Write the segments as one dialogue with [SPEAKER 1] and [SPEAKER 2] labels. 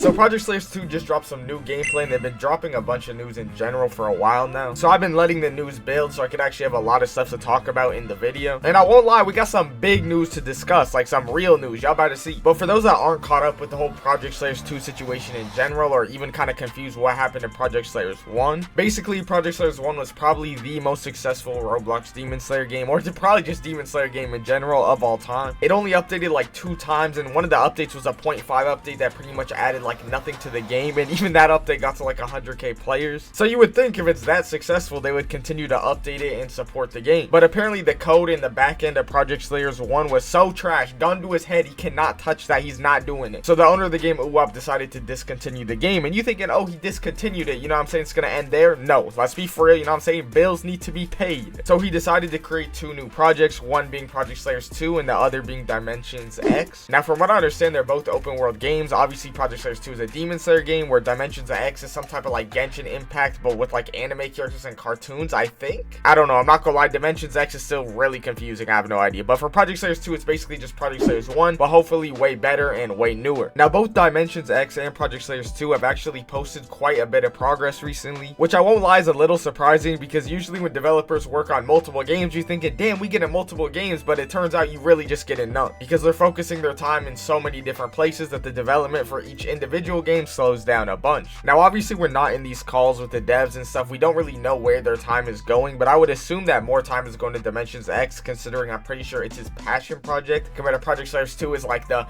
[SPEAKER 1] So Project Slayers 2 just dropped some new gameplay, and they've been dropping a bunch of news in general for a while now. So I've been letting the news build so I could actually have a lot of stuff to talk about in the video. And I won't lie, we got some big news to discuss, like some real news, y'all about to see. But for those that aren't caught up with the whole Project Slayers 2 situation in general, or even kind of confused what happened in Project Slayers 1, basically Project Slayers 1 was probably the most successful Roblox Demon Slayer game, or probably just Demon Slayer game in general of all time. It only updated like 2 times, and one of the updates was a 0.5 update that pretty much added like nothing to the game, and even that update got to like 100k players. So you would think if it's that successful, they would continue to update it and support the game. But apparently the code in the back end of Project Slayers 1 was so trash, gun to his head, he cannot touch that, he's not doing it. So the owner of the game, Uwap, decided to discontinue the game. And you thinking, oh, he discontinued it, you know what I'm saying, it's gonna end there? No, let's be for real, you know what I'm saying, bills need to be paid. So he decided to create 2 new projects, one being Project Slayers 2 and the other being Dimensions X. Now from what I understand, they're both open world games. Obviously Project Slayers 2 is a Demon Slayer game, where Dimensions X is some type of like Genshin Impact, but with like anime characters and cartoons, I think. I don't know, I'm not gonna lie, Dimensions X is still really confusing, I have no idea. But for Project Slayers 2, it's basically just Project Slayers 1, but hopefully way better and way newer. Now both Dimensions X and Project Slayers 2 have actually posted quite a bit of progress recently, which I won't lie is a little surprising, because usually when developers work on multiple games, you thinking, damn, we get in multiple games, but it turns out you really just get in none, because they're focusing their time in so many different places that the development for each individual game slows down a bunch. Now obviously we're not in these calls with the devs and stuff, we don't really know where their time is going, but I would assume that more time is going to Dimensions X, considering I'm pretty sure it's his passion project, compared to Project Slayers 2 is like the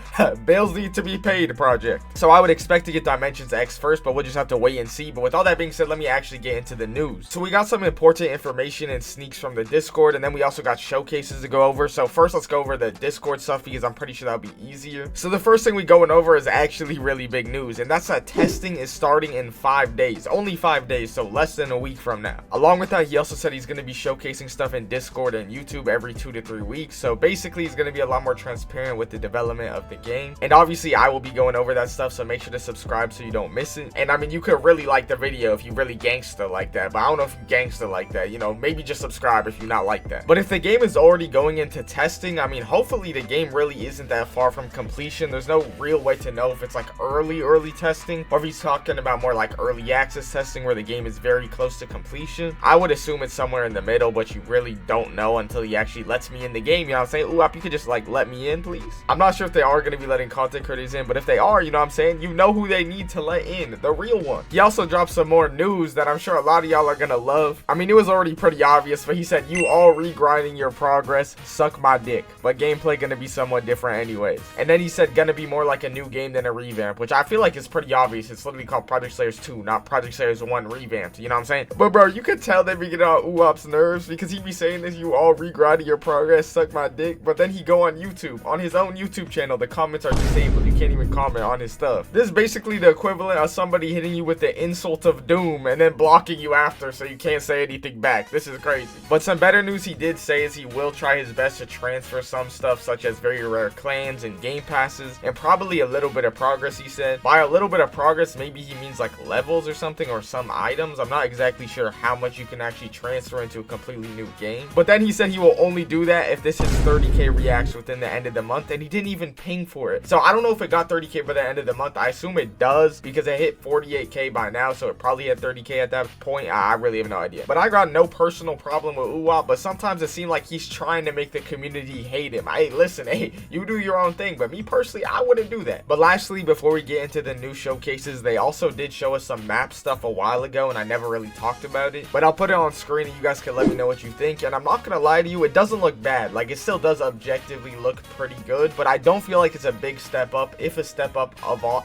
[SPEAKER 1] bills need to be paid project. So I would expect to get Dimensions X first, but we'll just have to wait and see. But with all that being said, let me actually get into the news. So we got some important information and sneaks from the Discord, and then we also got showcases to go over. So first let's go over the Discord stuff, because I'm pretty sure that'll be easier. So the first thing we going over is actually really big news, and that's that testing is starting in 5 days. Only 5 days, so less than a week from now. Along with that, he also said he's going to be showcasing stuff in Discord and YouTube every 2 to 3 weeks. So basically he's going to be a lot more transparent with the development of the game, and obviously I will be going over that stuff, so make sure to subscribe so you don't miss it. And I mean, you could really like the video if you really gangster like that, but I don't know if you gangster like that, you know, maybe just subscribe if you're not like that. But if the game is already going into testing, I mean, hopefully the game really isn't that far from completion. There's no real way to know if it's like early testing, or if he's talking about more like early access testing where the game is very close to completion. I would assume it's somewhere in the middle, but you really don't know until he actually lets me in the game, you know what I'm saying? Ooh, you could just like let me in, please. I'm not sure if they are going to be letting content creators in, but if they are, you know what I'm saying, you know who they need to let in, the real one. He also dropped some more news that I'm sure a lot of y'all are gonna love. I mean, it was already pretty obvious, but he said, you all regrinding your progress, suck my dick, but gameplay gonna be somewhat different anyways. And then he said gonna be more like a new game than a revamp, which I feel like is pretty obvious. It's literally called Project Slayers 2, not Project Slayers 1 revamped, you know what I'm saying? But bro, you could tell they be getting on Uwap's nerves, because he be saying this, you all regrinding your progress, suck my dick, but then he go on YouTube, on his own YouTube channel, the comments are disabled, you can't even comment on his stuff. This is basically the equivalent of somebody hitting you with the insult of doom and then blocking you after so you can't say anything back. This is crazy. But some better news he did say is he will try his best to transfer some stuff, such as very rare clans and game passes, and probably a little bit of progress, he said. By a little bit of progress, maybe he means like levels or something, or some items. I'm not exactly sure how much you can actually transfer into a completely new game. But then he said he will only do that if this hits 30k reacts within the end of the month, and he didn't even ping for it. So I don't know if it got 30k by the end of the month. I assume it does, because it hit 48k by now, so it probably had 30k at that point. I really have no idea. But I got no personal problem with Uwap, but sometimes it seemed like he's trying to make the community hate him. Hey, listen, hey, you do your own thing, but me personally, I wouldn't do that. But lastly, before we get into the new showcases, they also did show us some map stuff a while ago, and I never really talked about it, but I'll put it on screen and you guys can let me know what you think. And I'm not gonna lie to you, it doesn't look bad. Like, it still does objectively look pretty good, but I don't feel like it's a big step up, if a step up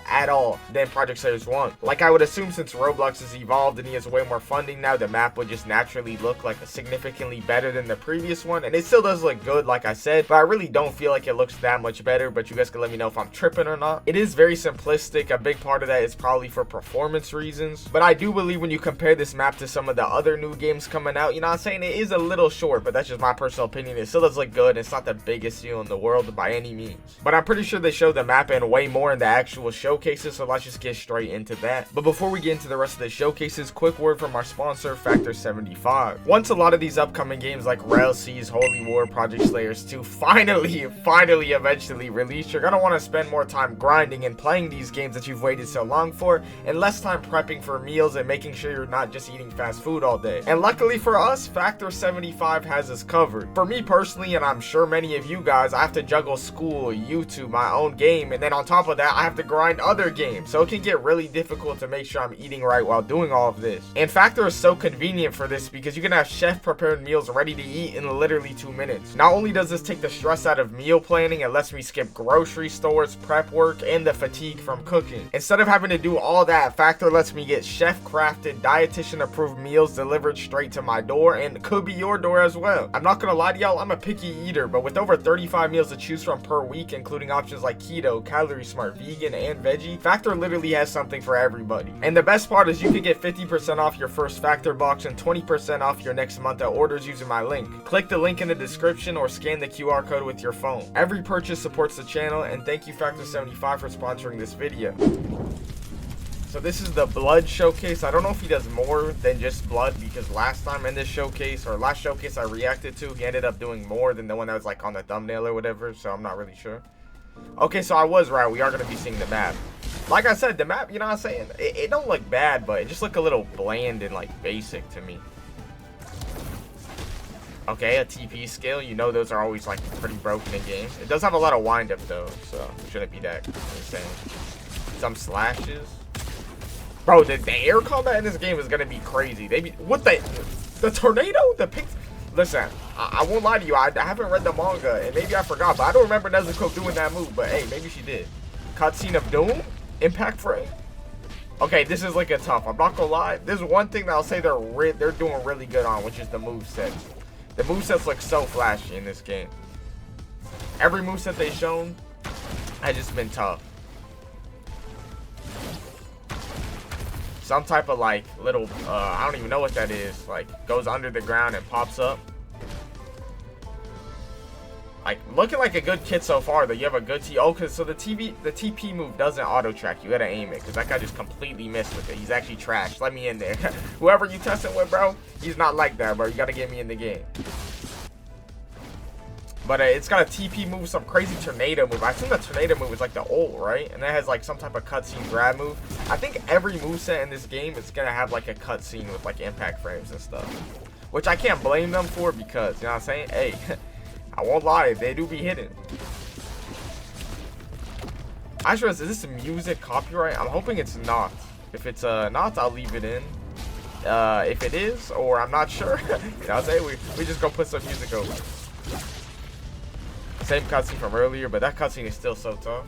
[SPEAKER 1] at all, than Project Slayers 1. Like, I would assume since Roblox has evolved and he has way more funding now, the map would just naturally look like significantly better than the previous one. And it still does look good, like I said, but I really don't feel like it looks that much better. But you guys can let me know if I'm tripping or not. It is very simplistic. A big part of that is probably for performance reasons, but I do believe when you compare this map to some of the other new games coming out, you know what I'm saying, it is a little short, but that's just my personal opinion. It still does look good. It's not the biggest deal in the world by any means, but I'm pretty sure they showed the map and way more in the actual showcases, so let's just get straight into that. But before we get into the rest of the showcases, quick word from our sponsor, Factor 75. Once a lot of these upcoming games like Railseas, Holy War, Project Slayers 2 finally eventually release, you're gonna want to spend more time grinding and playing these games that you've waited so long for, and less time prepping for meals and making sure you're not just eating fast food all day. And luckily for us, Factor 75 has us covered. For me personally, and I'm sure many of you guys, I have to juggle school, YouTube, my own game, and then on top of that, I have to grind other games. So it can get really difficult to make sure I'm eating right while doing all of this. And Factor is so convenient for this because you can have chef prepared meals ready to eat in literally 2 minutes. Not only does this take the stress out of meal planning, it lets me skip grocery stores, prep work, and the fatigue from cooking. Instead of having to do all that, Factor lets me get chef crafted, dietitian approved meals delivered straight to my door, and could be your door as well. I'm not gonna lie to y'all, I'm a picky eater, but with over 35 meals to choose from per week, including options like keto, calorie smart, vegan, and veggie, Factor literally has something for everybody. And the best part is you can get 50% off your first Factor box and 20% off your next month at orders using my link. Click the link in the description or scan the QR code with your phone. Every purchase supports the channel, and thank you Factor 75 for sponsoring this video. So this is the blood showcase. I don't know if he does more than just blood, because last time in this showcase, or last showcase I reacted to, he ended up doing more than the one that was like on the thumbnail or whatever, so I'm not really sure. Okay, so I was right. We are going to be seeing the map. Like I said, the map, you know what I'm saying? It don't look bad, but it just look a little bland and like basic to me. Okay, a TP skill. You know those are always like pretty broken in games. It does have a lot of wind up though, so it shouldn't be that insane. Some slashes. Bro, the air combat in this game is gonna be crazy. What the tornado? The pick. Listen, I won't lie to you. I haven't read the manga, and maybe I forgot, but I don't remember Nezuko doing that move. But hey, maybe she did. Cutscene of Doom, impact frame. Okay, this is looking tough. I'm not gonna lie. There's one thing that I'll say they're doing really good on, which is the moveset. The movesets look so flashy in this game. Every moveset they've shown has just been tough. Some type of like little, I don't even know what that is. Like goes under the ground and pops up. Like looking like a good kit so far though. You have a good T. Oh, cause so the TP move doesn't auto track. You gotta aim it, cause that guy just completely missed with it. He's actually trash. Let me in there. Whoever you testing with, bro, he's not like that, bro. You gotta get me in the game. But it's got a TP move, some crazy tornado move. I assume the tornado move is like the ult, right? And that has like some type of cutscene grab move. I think every moveset in this game is gonna have like a cutscene with like impact frames and stuff, which I can't blame them for, because you know what I'm saying. Hey. I won't lie, they do be hidden. I sure, is this music copyright? I'm hoping it's not. If it's not, I'll leave it in. If it is, or I'm not sure, you know what I'm saying? We just go put some music over. Same cutscene from earlier, but that cutscene is still so tough.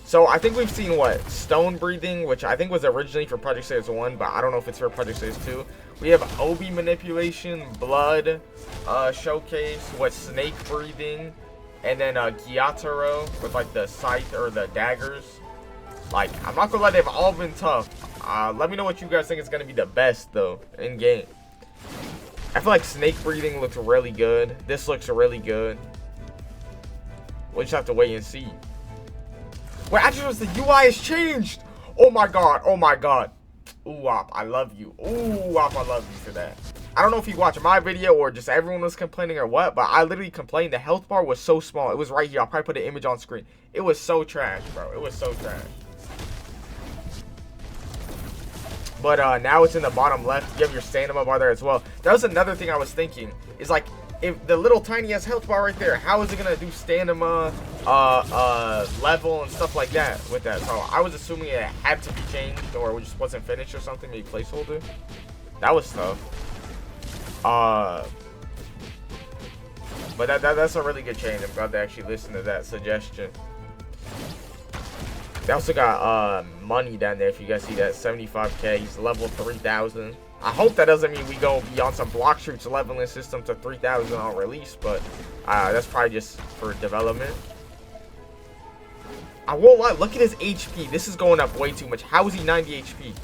[SPEAKER 1] So I think we've seen what? Stone breathing, which I think was originally for Project Stylized 1, but I don't know if it's for Project Stylized 2. We have Obi manipulation, blood showcase, what, snake breathing, and then Gyataro with like the scythe or the daggers. Like, I'm not gonna lie, they've all been tough. Let me know what you guys think is gonna be the best though in game. I feel like snake breathing looks really good. This looks really good. We'll just have to wait and see. Wait, I just noticed the UI has changed. Oh my god. Oh my god. Ooh, Wop, I love you. Ooh, Wop, I love you for that. I don't know if you watched my video or just everyone was complaining or what, but I literally complained. The health bar was so small. It was right here. I'll probably put an image on screen. It was so trash, bro. It was so trash. But now it's in the bottom left. You have your stamina bar there as well. That was another thing I was thinking. Is like, if the little tiny ass health bar right there, how is it gonna do stamina, level and stuff like that with that? So I was assuming it had to be changed, or it just wasn't finished or something, maybe placeholder. That was tough. But that's a really good change. I'm glad they actually listened to that suggestion. They also got money down there, if you guys see that, 75k. He's level 3000. I hope that doesn't mean we go beyond some block shoots leveling system to 3000 on release, but that's probably just for development. I won't lie, look at his HP. This is going up way too much. How is he 90 HP?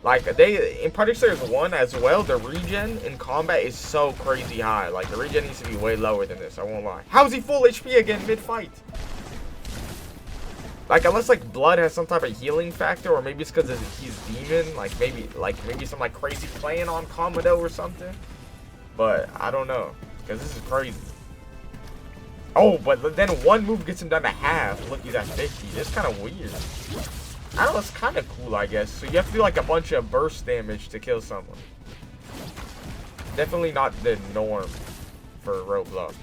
[SPEAKER 1] Like, they in Project Stylized 1 as well, the regen in combat is so crazy high. Like, the regen needs to be way lower than this, I won't lie. How is he full HP again mid-fight? Like, unless like blood has some type of healing factor, or maybe it's because he's demon, like maybe some like crazy playing on Komodo or something. But I don't know. Because this is crazy. Oh, but then one move gets him down to half. Look, he's at 50. This is kind of weird. I don't know, it's kind of cool, I guess. So you have to do like a bunch of burst damage to kill someone. Definitely not the norm for Roblox.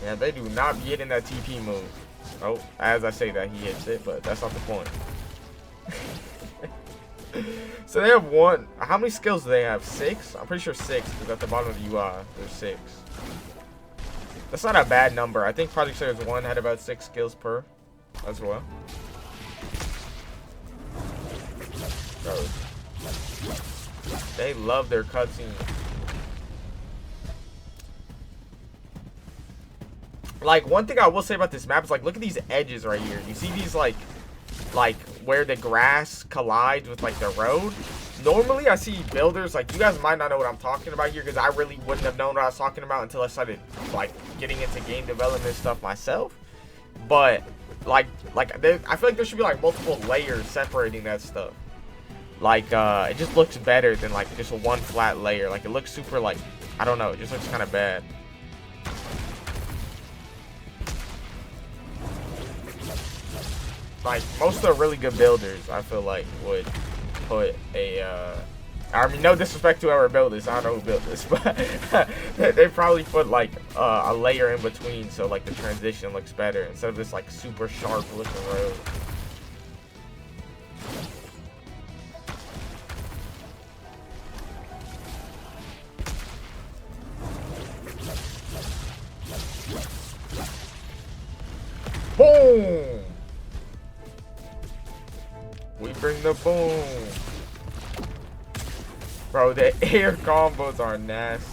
[SPEAKER 1] Yeah, they do not be hitting that TP move. Oh, as I say that, he hits it, but that's not the point. So they have one. How many skills do they have? 6? I'm pretty sure 6, because at the bottom of the UI, there's 6. That's not a bad number. I think Project Series 1 had about 6 skills per as well. Bro, they love their cutscenes. Like, one thing I will say about this map is, like, look at these edges right here. You see these, like where the grass collides with, like, the road? Normally, I see builders, like, you guys might not know what I'm talking about here, because I really wouldn't have known what I was talking about until I started, like, getting into game development stuff myself. But, I feel like there should be, like, multiple layers separating that stuff. Like, it just looks better than, like, just one flat layer. Like, it looks super, like, I don't know, it just looks kind of bad. Like, most of the really good builders, I feel like, would put a, I mean, no disrespect to whoever built this, I don't know who built this, but they probably put, like, a layer in between so, like, the transition looks better instead of this, like, super sharp looking road. Boom! We bring the boom. Bro, the air combos are nasty.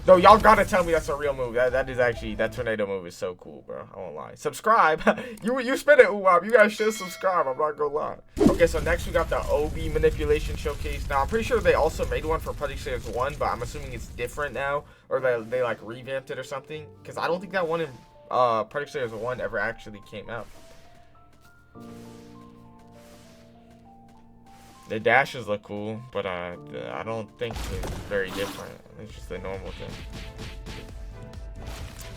[SPEAKER 1] No, y'all gotta tell me that's a real move. That is actually, that tornado move is so cool, bro. I won't lie. Subscribe. you spit it, ooh, you guys should subscribe. I'm not gonna lie. Okay, so next we got the OB manipulation showcase. Now, I'm pretty sure they also made one for Project Series 1, but I'm assuming it's different now. Or they like revamped it or something. Because I don't think that one in Project Series 1 ever actually came out. The dashes look cool, but I don't think it's very different. It's just the normal thing.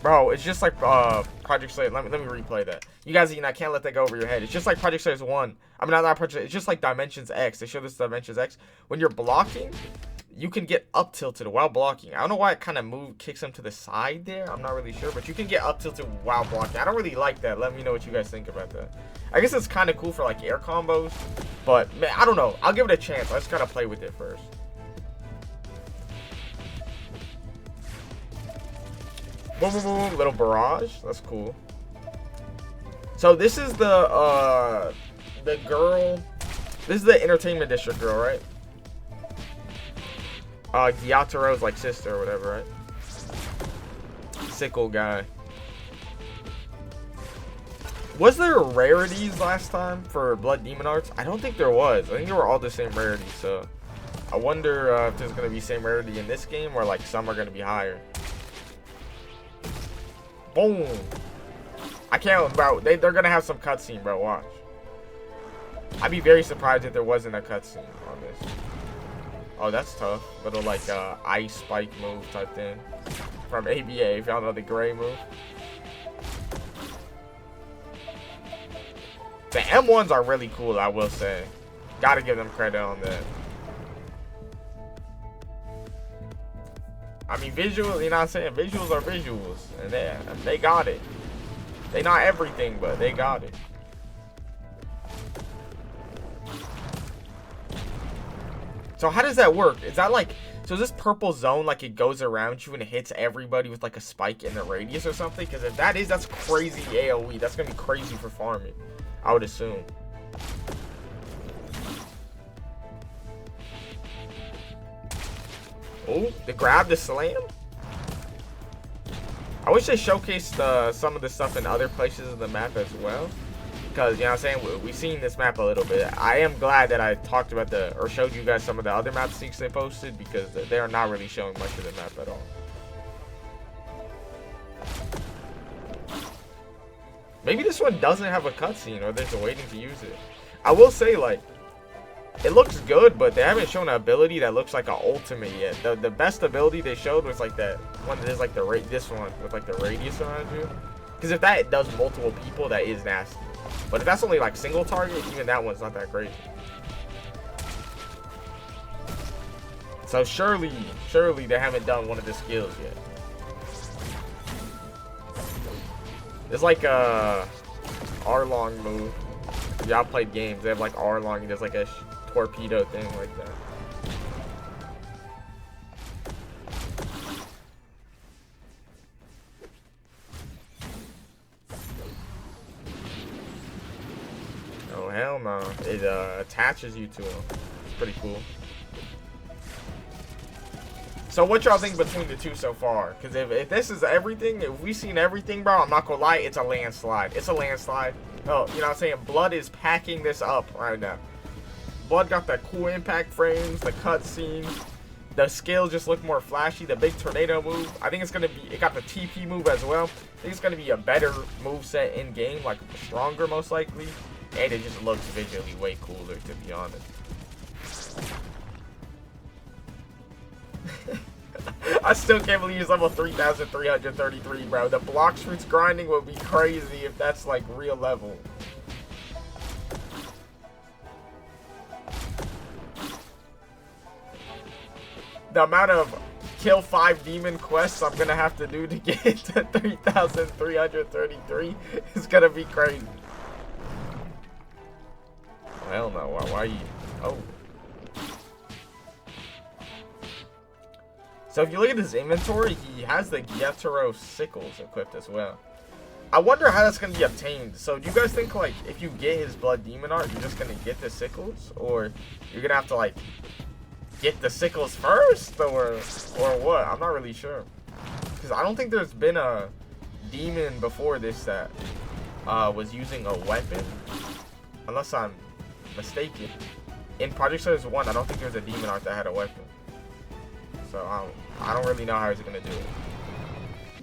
[SPEAKER 1] Bro, it's just like Project Series. Let me replay that. You guys, I can't let that go over your head. It's just like Project Series 1. I mean, not Project. It's just like Dimensions X. They show this Dimensions X. When you're blocking, you can get up tilted while blocking. I don't know why it kind of kicks them to the side there. I'm not really sure, but you can get up tilted while blocking. I don't really like that. Let me know what you guys think about that. I guess it's kind of cool for like air combos, but man, I don't know. I'll give it a chance. I just gotta play with it first. Boom, boom, boom, little barrage. That's cool. So this is the girl. This is the entertainment district girl, right? Gyataro's like sister or whatever, right? Sickle guy. Was there rarities last time for Blood Demon Arts? I don't think there was. I think they were all the same rarity, so I wonder if there's going to be same rarity in this game or like some are going to be higher. Boom. I can't, bro. They're going to have some cutscene, bro. Watch. I'd be very surprised if there wasn't a cutscene on this. Oh, that's tough. Little like ice spike move type thing from ABA. If y'all know the gray move. The M1s are really cool, I will say. Gotta give them credit on that. I mean, visuals, you know what I'm saying? Visuals are visuals. And they got it. They not everything, but they got it. So how does that work? Is that like, so is this purple zone like it goes around you and it hits everybody with like a spike in the radius or something? Because if that is, that's crazy AoE. That's gonna be crazy for farming, I would assume. Oh, the grab, the slam. I wish they showcased some of the stuff in other places in the map as well. Because, you know what I'm saying, we've seen this map a little bit. I am glad that I talked about or showed you guys some of the other map sneaks they posted, because they are not really showing much of the map at all. Maybe this one doesn't have a cutscene, or they're just waiting to use it. I will say, like, It looks good, but they haven't shown an ability that looks like an ultimate yet. The best ability they showed was like that one that is like this one with like the radius around you. Because if that does multiple people, that is nasty. But if that's only like single target, even that one's not that crazy. So surely they haven't done one of the skills yet. It's like a R-long move. If y'all played games, they have like R-long, there's like a torpedo thing like that. Oh hell no. It attaches you to him. It's pretty cool. So what y'all think between the two so far? Because if this is everything, if we've seen everything, bro, I'm not gonna lie, it's a landslide. It's a landslide. Oh, you know what I'm saying? Blood is packing this up right now. Blood got the cool impact frames, the cutscenes. The skills just look more flashy. The big tornado move. I think it's gonna be. It got the TP move as well. I think it's gonna be a better move set in game, like stronger most likely, and it just looks visually way cooler, to be honest. I still can't believe it's level 3,333, bro. The block fruits grinding would be crazy if that's like real level. The amount of kill 5 demon quests I'm gonna have to do to get to 3,333 is gonna be crazy. Oh, hell no. Why you? Oh. So if you look at his inventory, he has the Gyetero sickles equipped as well. I wonder how that's going to be obtained. So do you guys think, like, if you get his blood demon art, you're just going to get the sickles? Or you're going to have to, like, get the sickles first? Or what? I'm not really sure. Because I don't think there's been a demon before this that was using a weapon. Unless I'm mistaken. In Project Service 1, I don't think there's a demon art that had a weapon. So I don't really know how he's gonna do it.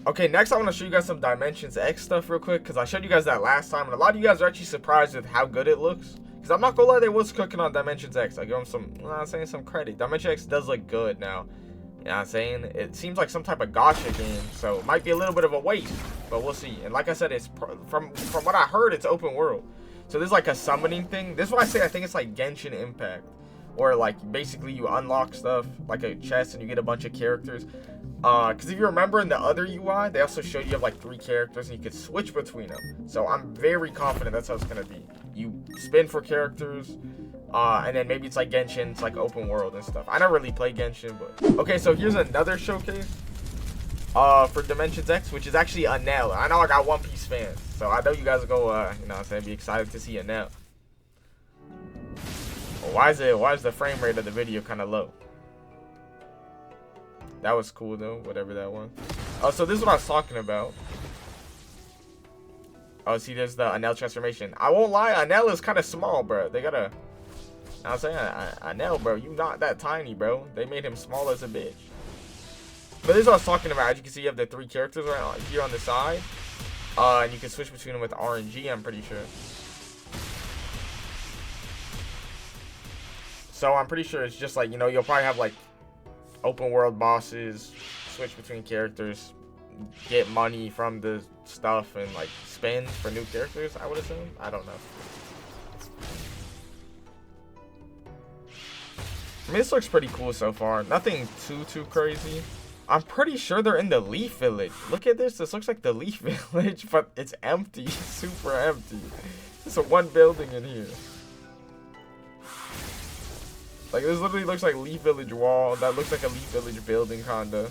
[SPEAKER 1] Okay, next I want to show you guys some Dimensions X stuff real quick, because I showed you guys that last time, and a lot of you guys are actually surprised with how good it looks. Because I'm not gonna lie, they was cooking on Dimensions X. I give them some, you know what I'm saying, some credit. Dimensions X does look good now. You know what I'm saying? It seems like some type of gacha game, so it might be a little bit of a waste, but we'll see. And like I said, it's from what I heard, it's open world. So there's like a summoning thing. This is why I say I think it's like Genshin Impact. Or like basically you unlock stuff like a chest and you get a bunch of characters. Because if you remember in the other UI, they also showed you have like 3 characters and you could switch between them. So I'm very confident that's how it's gonna be. You spin for characters, and then maybe it's like Genshin, it's like open world and stuff. I never really played Genshin, but okay. So here's another showcase for Dimensions X, which is actually Anel. I know I got One Piece fans, so I know you guys will go, you know what I'm saying, be excited to see Anel. Why is the frame rate of the video kind of low? That was cool though, whatever that was. Oh, so this is what I was talking about. Oh, see, there's the Anel transformation. I won't lie, Anel is kind of small, bro. They gotta, you know what I'm saying, Anel, bro, you not that tiny, bro. They made him small as a bitch. But this is what I was talking about. As you can see, you have the 3 characters right here on the side. And you can switch between them with RNG, I'm pretty sure. So I'm pretty sure it's just like, you know, you'll probably have like open world bosses, switch between characters, get money from the stuff, and like spin for new characters, I would assume. I don't know. I mean, this looks pretty cool so far. Nothing too crazy. I'm pretty sure they're in the Leaf Village. Look at this. This looks like the Leaf Village, but it's empty. Super empty. There's a one building in here. Like, this literally looks like Leaf Village wall. That looks like a Leaf Village building, kinda.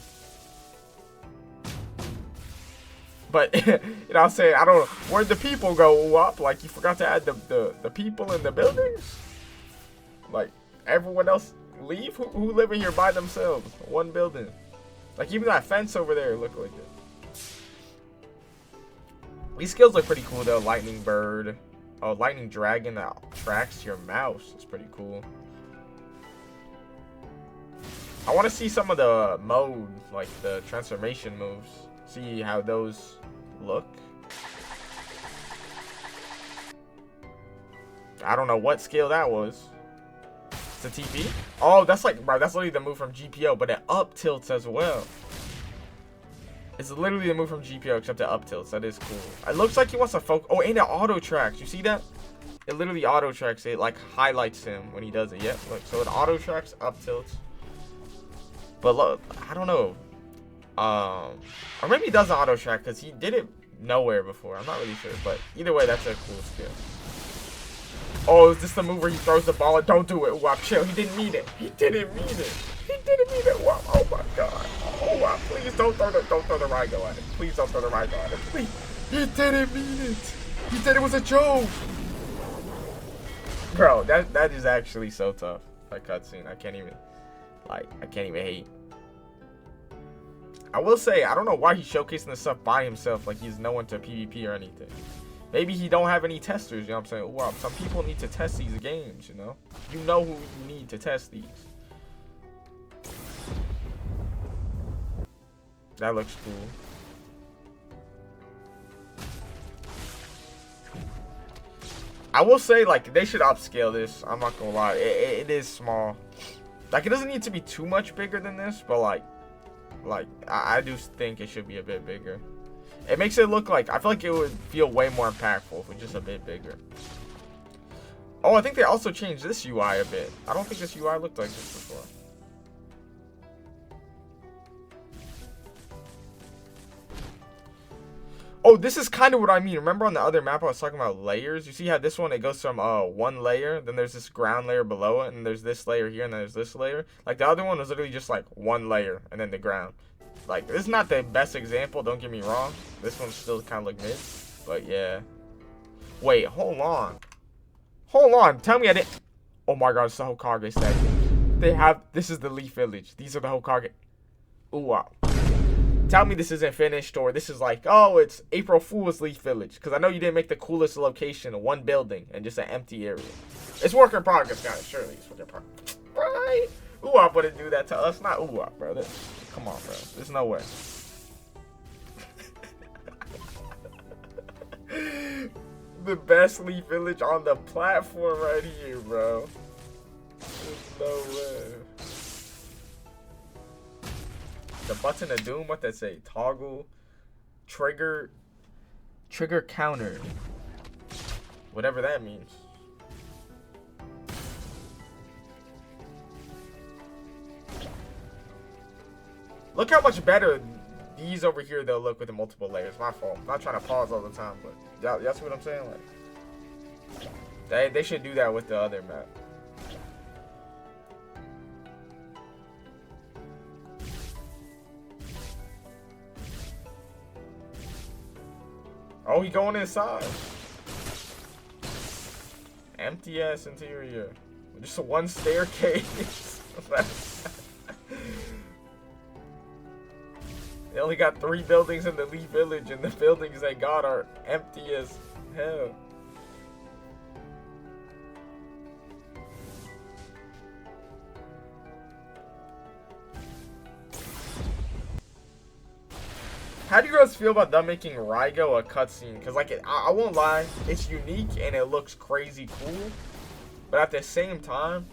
[SPEAKER 1] But, you know what I'm saying? I don't know. Where'd the people go up? Like, you forgot to add the people in the buildings? Like, everyone else leave? Who live in here by themselves? One building. Like, even that fence over there looked like it. These skills look pretty cool, though. Lightning Bird. Oh, Lightning Dragon that tracks your mouse. It's pretty cool. I want to see some of the modes, like the transformation moves. See how those look. I don't know what skill that was. It's a TP? Oh, that's like, bro, that's literally the move from GPO, but it up tilts as well. It's literally the move from GPO, except it up tilts. That is cool. It looks like he wants to focus. Oh, and it auto tracks. You see that? It literally auto tracks. It like highlights him when he does it. Yep. Look, so it auto tracks, up tilts. But look, I don't know. Or maybe he doesn't auto track because he did it nowhere before. I'm not really sure, but either way, that's a cool skill. Oh, is this the move where he throws the ball? Don't do it. Wow, chill. He didn't mean it. He didn't mean it. He didn't mean it. Wow. Oh my god. Oh wow. Please don't throw the Rygo at it. Please don't throw the Rygo at it. Please. He didn't mean it. He said it was a joke. Bro, that is actually so tough. That cutscene. I can't even hate. I will say, I don't know why he's showcasing this stuff by himself, like he's no one to PvP or anything. Maybe he don't have any testers, you know what I'm saying? Wow, some people need to test these games, you know? You know who you need to test these. That looks cool. I will say, like, they should upscale this. I'm not gonna lie. It is small. Like, it doesn't need to be too much bigger than this, but, like I do think it should be a bit bigger. It makes it look like, I feel like it would feel way more impactful if it was just a bit bigger. Oh, I think they also changed this UI a bit. I don't think this UI looked like this before. Oh, this is kind of what I mean. Remember on the other map I was talking about layers? You see how this one, it goes from one layer, then there's this ground layer below it, and there's this layer here, and then there's this layer. Like, the other one was literally just, like, one layer, and then the ground. Like, this is not the best example, don't get me wrong. This one still kind of look mid, but yeah. Wait, hold on. Hold on, tell me I didn't... Oh my god, it's the Hokage set. They have... This is the Leaf Village. These are the Hokage. Ooh, wow. Tell me this isn't finished, or this is like, oh, it's April Fool's Leaf Village. Because I know you didn't make the coolest location, one building, and just an empty area. It's work in progress, guys. Surely it's work in progress. Right? Ooh, wouldn't do that to us. Not ooh, bro. Come on, bro. There's no way. The best Leaf Village on the platform right here, bro. There's no way. The button of doom, what that say? Toggle, trigger counter. Whatever that means. Look how much better these over here they'll look with the multiple layers. My fault. I'm not trying to pause all the time, but y'all see what I'm saying? Like, they should do that with the other map. Oh, he going inside. Empty ass interior. Just one staircase. They only got 3 buildings in the Leaf Village, and the buildings they got are empty as hell. How do you guys feel about them making Rygo a cutscene? Because, like, I won't lie, it's unique and it looks crazy cool. But at the same time,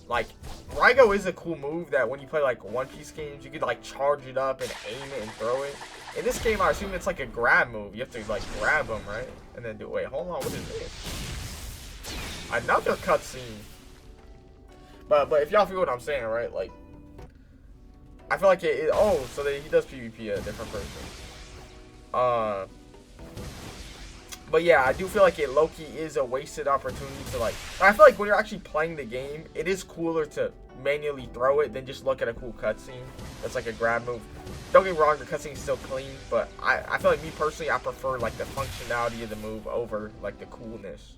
[SPEAKER 1] like, Rygo is a cool move that when you play, like, One Piece games, you could, like, charge it up and aim it and throw it. In this game, I assume it's, like, a grab move. You have to, like, grab them, right? And then do, wait, hold on, what is this? Another cutscene. But if y'all feel what I'm saying, right? Like, I feel like oh, so he does PvP a different person. But yeah, I do feel like it low-key is a wasted opportunity to, like, I feel like when you're actually playing the game, it is cooler to manually throw it than just look at a cool cutscene that's like a grab move. Don't get me wrong, the cutscene's still clean, but I feel like me personally, I prefer like the functionality of the move over like the coolness.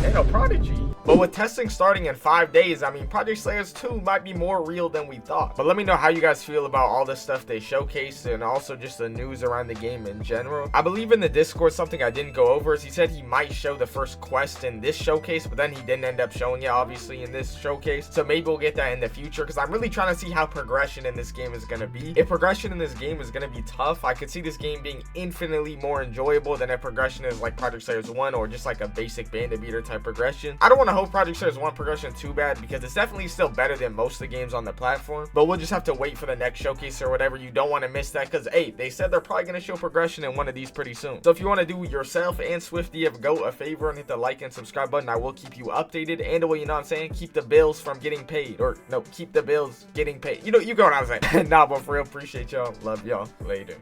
[SPEAKER 1] Damn, Prodigy. But with testing starting in 5 days, I mean, Project Slayers 2 might be more real than we thought. But let me know how you guys feel about all the stuff they showcased and also just the news around the game in general. I believe in the Discord, something I didn't go over is he said he might show the first quest in this showcase, but then he didn't end up showing it, obviously, in this showcase. So maybe we'll get that in the future, because I'm really trying to see how progression in this game is going to be. If progression in this game is going to be tough, I could see this game being infinitely more enjoyable than if progression is like Project Slayers 1 or just like a basic bandit beater type type progression. I don't want to hope Project Stars 1 progression too bad because it's definitely still better than most of the games on the platform, but we'll just have to wait for the next showcase or whatever. You don't want to miss that because, hey, they said they're probably going to show progression in one of these pretty soon. So if you want to do yourself and SwiftDFG a favor and hit the like and subscribe button, I will keep you updated. And well, you know what I'm saying, keep the bills from getting paid, or no, keep the bills getting paid. You know what I'm saying. Nah, but for real, appreciate y'all. Love y'all. Later.